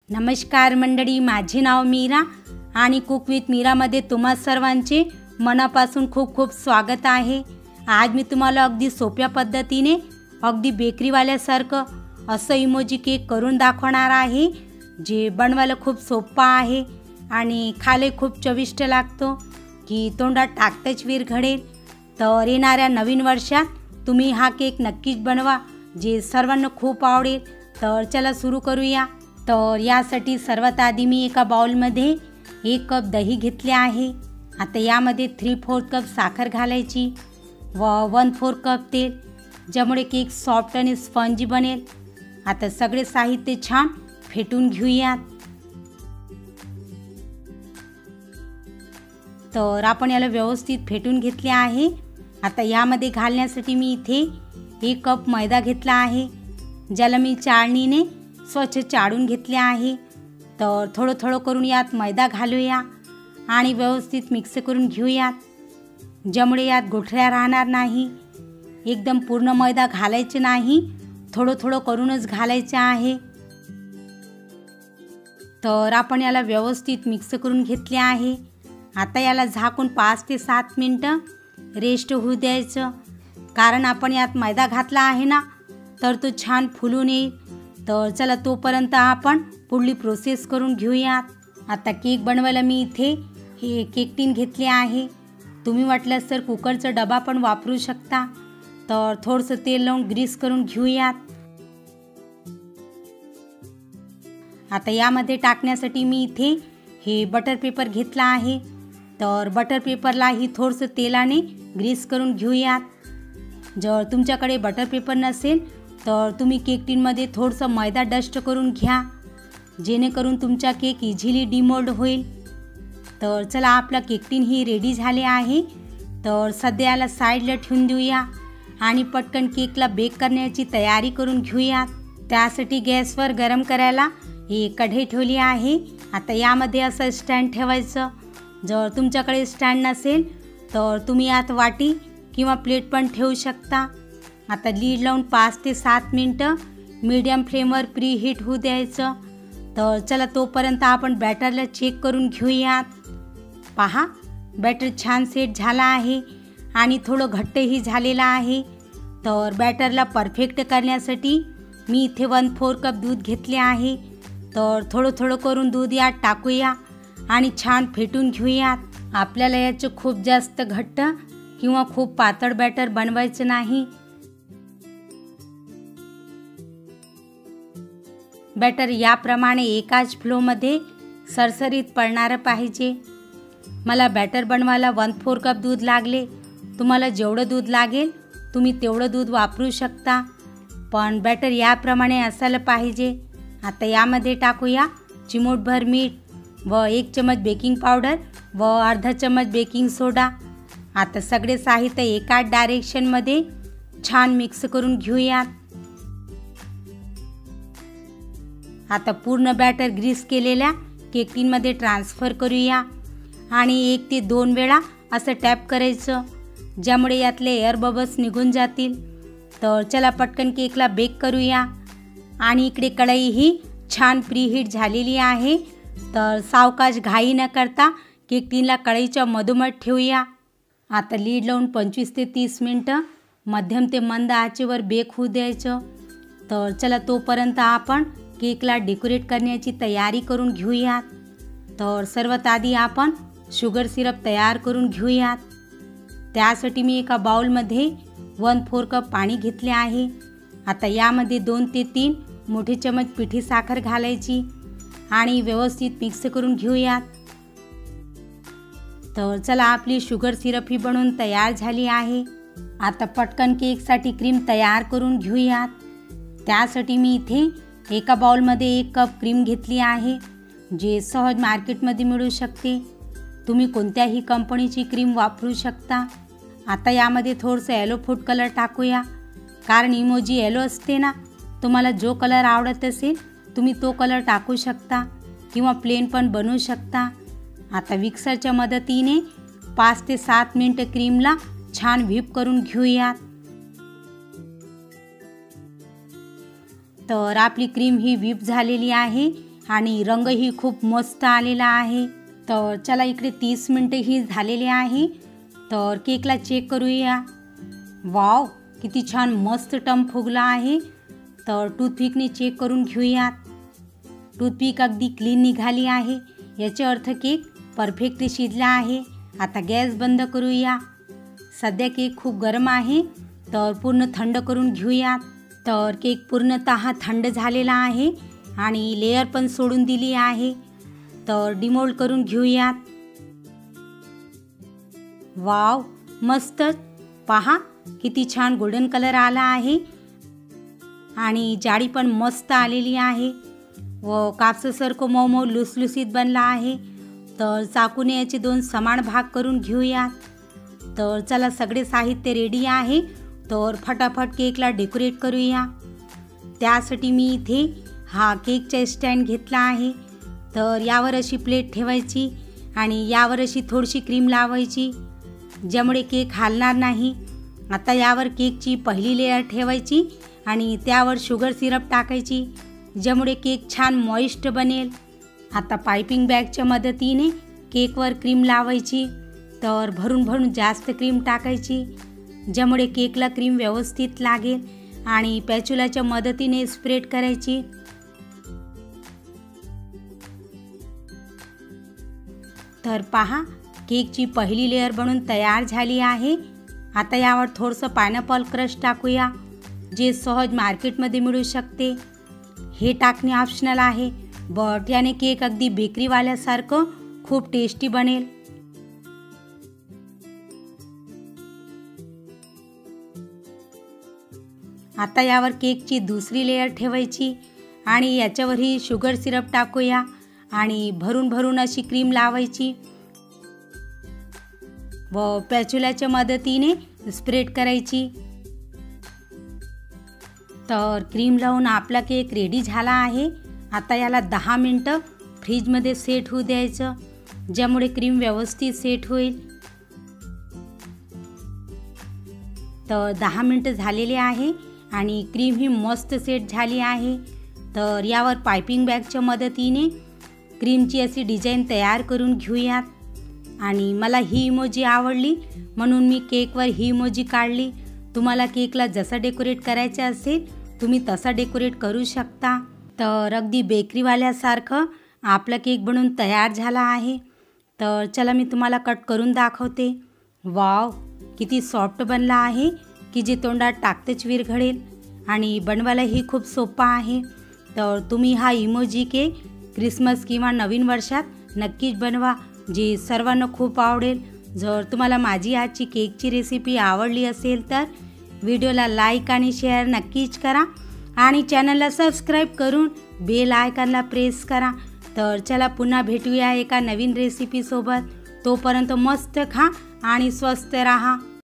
नमस्कार मंडळी, माझे नाव मीरा आणि कुक विथ मीरामध्ये तुम्हा सर्वांचे मनापासून खूप खूप स्वागत आहे। आज मी तुम्हाला अगदी सोप्या पद्धतीने अगदी बेकरीवाल्यासारखं असं इमोजी केक करून दाखवणार आहे, जे बनवायला खूप सोपा आहे आणि खायला खूप चविष्ट लागतो की तोंडात टाकताच विरघळेल। तर येणाऱ्या नवीन वर्षात तुम्ही हा केक नक्कीच बनवा, जे सर्वांना खूप आवडेल। तर चला सुरू करूया। तर यासाठी सर्वात आधी मी एका बाउलमध्ये 1 कप दही घेतले आहे। आता यामध्ये 3/4 कप साखर घालायची व 1/4 कप तेल, ज्यामुळे केक सॉफ्ट आणि स्पंजी बनेल। आता सगळे साहित्य छान फेटून घेऊयात। तर आपण याला व्यवस्थित फेटून घेतले आहे। आता यामध्ये घालण्यासाठी मी इथे 1 कप मैदा घेतला आहे, ज्याला मी चाळणीने स्वच्छ चाळून घेतले आहे। तर थोडं थोडं करून यात मैदा घालूया आणि व्यवस्थित मिक्स करून घेऊयात, ज्यामुळे यात गुठळ्या राहणार नाही। एकदम पूर्ण मैदा घालायचे नाही, थोडं थोडं करूनच घालायचे आहे। तर आपण याला व्यवस्थित मिक्स करून घेतले आहे। आता याला झाकून 5 ते 7 मिनिटं रेस्ट होऊ द्यायचं, कारण आपण यात मैदा घातला आहे ना, तर तो छान फुलून येईल। तर चला तोपर्यंत आपण पुढली प्रोसेस करून घेऊयात। आता केक बनवायला मी इथे हे केक टीन घेतले आहे। तुम्ही वाटल्यास तर कुकरचा डबा पण वापरू शकता। तर थोडंसं तेल लावून ग्रीस करून घेऊयात। आता यामध्ये टाकण्यासाठी मी इथे हे बटर पेपर घेतला आहे। तर बटर पेपरलाही थोडंसं तेलाने ग्रीस करून घेऊयात। जर तुमच्याकडे बटर पेपर नसेल तर तुम्ही केक टीनमध्ये थोडंसं मैदा डस्ट करून घ्या, जेणेकरून तुमचा केक इझिली डिमोल्ड होईल। तर चला आपला केक टीन ही रेडी झाले आहे। तर सध्याला साईडला ठेवून देऊया आणि पटकन केकला बेक करण्याची तयारी करून घेऊयात। त्यासाठी गॅसवर गरम करायला एक कढई ठेवली आहे। आता यामध्ये असं स्टँड ठेवायचं। जर तुमच्याकडे स्टँड नसेल तर तुम्ही यात वाटी किंवा प्लेट पण ठेवू शकता। आता लीड लावून 5 ते 7 मिनिटं मीडियम फ्लेमवर प्री हीट होऊ द्यायचं। तर चला तोपर्यंत आपण बॅटरला चेक करून घेऊयात। पहा, बॅटर छान सेट झाला आहे आणि थोडं घट्टही झालेलं आहे। तर बॅटरला परफेक्ट करण्यासाठी मी इथे 1/4 कप दूध घेतले आहे। तर थोडं थोडं करून दूध यात टाकूया आणि छान फेटून घेऊयात। आपल्याला याचं खूप जास्त घट्ट किंवा खूप पातळ बॅटर बनवायचं नाही। बॅटर याप्रमाणे एकाच फ्लोमध्ये सरसरीत पडणारं पाहिजे। मला बॅटर बनवायला 1/4 कप दूध लागले। तुम्हाला जेवढं दूध लागेल तुम्ही तेवढं दूध वापरू शकता, पण बॅटर याप्रमाणे असायला पाहिजे। आता यामध्ये टाकूया चिमूटभर मीठ व 1 चमच बेकिंग पावडर व अर्धा चमच बेकिंग सोडा। आता सगळे साहित्य एकाच डायरेक्शनमध्ये छान मिक्स करून घेऊयात। आता पूर्ण बॅटर ग्रीस केलेल्या केक टीनमध्ये ट्रान्सफर करूया आणि 1 ते 2 वेळा असं टॅप करायचं, ज्यामुळे यातले एअर बबल्स निघून जातील। तर चला पटकन केकला बेक करूया। आणि इकडे कढई छान प्रीहीट झालेली आहे। तर सावकाश घाई न करता केक टीनला कढईच्या मधोमध ठेवूया। आता लीड लावून 25 ते 30 मिनिटं मध्यम ते मंद आचेवर बेक होऊ द्यायचं। तर चला तोपर्यंत आपण केकला डेकोरेट करण्याची तयारी करून घेऊयात। तर सर्वात आधी आपण शुगर सिरप तयार करून घेऊयात। त्यासाठी मी एका बाउलमध्ये 1/4 कप पाणी घेतले आहे। आता यामध्ये 2 ते 3 मोठे चमच पिठी साखर घालायची आणि व्यवस्थित मिक्स करून घेऊयात। तर चला आपली शुगर सिरप ही बनवून तयार झाली आहे। आता पटकन केकसाठी क्रीम तयार करून घेऊयात। त्यासाठी मी इथे एका बाउलमध्ये 1 कप क्रीम घेतली आहे, जे सहज मार्केटमध्ये मिळू शकते। तुम्ही कोणत्याही कंपनीची क्रीम वापरू शकता। आता यामध्ये थोडंसं येलो फूड कलर टाकूया, कारण इमोजी येलो असते ना। तुम्हाला जो कलर आवडत असेल तुम्ही तो कलर टाकू शकता किंवा प्लेन पण बनवू शकता। आता मिक्सरच्या मदतीने 5 ते 7 मिनिटं क्रीमला छान व्हीप करून घेऊयात। तर आपली क्रीम ही व्हीप झालेली आहे आणि रंगही खूप मस्त आलेला आहे। तर चला इकडे 30 मिनिटे ही झालेली आहे। तर केकला चेक करूया। वाव, किती छान मस्त टम्प फुगला आहे। तर टूथपिकने चेक करून घेऊयात। टूथपिक अगदी क्लीन निघाली आहे, याचा अर्थ केक परफेक्टली शिजला आहे। आता गॅस बंद करूया। सध्या केक खूप गरम आहे, तर पूर्ण थंड करून घेऊयात। तर केक पूर्णतः थंड झालेला आहे आणि लेयर पण सोडून दिली आहे। तर डिमोल्ड करून घेऊयात। वाव, मस्त, पहा किती छान गोल्डन कलर आला आहे आणि जाडी पण मस्त आलेली आहे व कापसासारखं मऊ मऊ लुसलुसीत बनला आहे। तर चाकूने याचे 2 समान भाग करून घेऊयात। तर चला, सगळे साहित्य रेडी आहे, तर फटाफट केकला डेकोरेट करूया। त्यासाठी मी इथे हा केकचा स्टँड घेतला आहे। तर यावर अशी प्लेट ठेवायची आणि यावर अशी थोडीशी क्रीम लावायची, ज्यामुळे केक हलणार नाही। आता यावर केकची पहिली लेयर ठेवायची आणि त्यावर शुगर सिरप टाकायची, ज्यामुळे केक छान मॉइस्ट बनेल। आता पाइपिंग बॅगच्या मदतीने केकवर क्रीम लावायची। तर भरून भरून जास्त क्रीम टाकायची, ज्यामुळे केकला क्रीम व्यवस्थित लागेल आणि पॅच्युलाच्या मदतीने स्प्रेड करायची। तर पहा, केकची पहिली लेयर बनून तयार झाली आहे। आता यावर थोडंसं पायनॅपल क्रश टाकूया, जे सहज मार्केटमध्ये मिळू शकते। हे टाकणे ऑप्शनल आहे, बट याने केक अगदी बेकरीवाल्यासारखं खूप टेस्टी बनेल। आता यावर केकची दुसरी लेयर ठेवायची आणि याच्यावरही शुगर सिरप टाकूया आणि भरून भरून अशी क्रीम लावायची व पॅच्युलाच्या मदतीने स्प्रेड करायची। तर क्रीम लावून आपला केक रेडी झाला आहे। आता याला 10 मिनिटं फ्रीजमध्ये सेट होऊ द्यायचं, ज्यामुळे क्रीम व्यवस्थित सेट होईल। तर 10 मिनिटं झालेले आहे आणि क्रीम ही मस्त सेट झाली आहे। तर यावर पाइपिंग बॅगच्या मदतीने क्रीमची अशी डिझाईन तयार करून घेऊयात आणि मला ही इमोजी आवडली म्हणून मी केकवर ही इमोजी काढली। तुम्हाला केकला जसं डेकोरेट करायचं असेल तुम्ही तसा डेकोरेट करू शकता। तर अगदी बेकरीवाल्यासारखं आपला केक बनून तयार झाला आहे। तर चला, मी तुम्हाला कट करून दाखवते। वाव, किती सॉफ्ट बनला आहे की जे तोंडात टाकतेच विरघळेल आणि बनवायलाही खूप सोपा आहे। तर तुम्ही हा इमोजी केक क्रिसमस किंवा नवीन वर्षात नक्कीच बनवा, जे सर्वांना खूप आवडेल। जर तुम्हाला माझी आजची केकची रेसिपी आवडली असेल तर व्हिडिओला लाईक आणि शेअर नक्कीच करा आणि चॅनलला सबस्क्राईब करून बेल आयकॉनला प्रेस करा। तर चला, पुन्हा भेटूया एका नवीन रेसिपीसोबत। तोपर्यंत मस्त खा आणि स्वस्त राहा।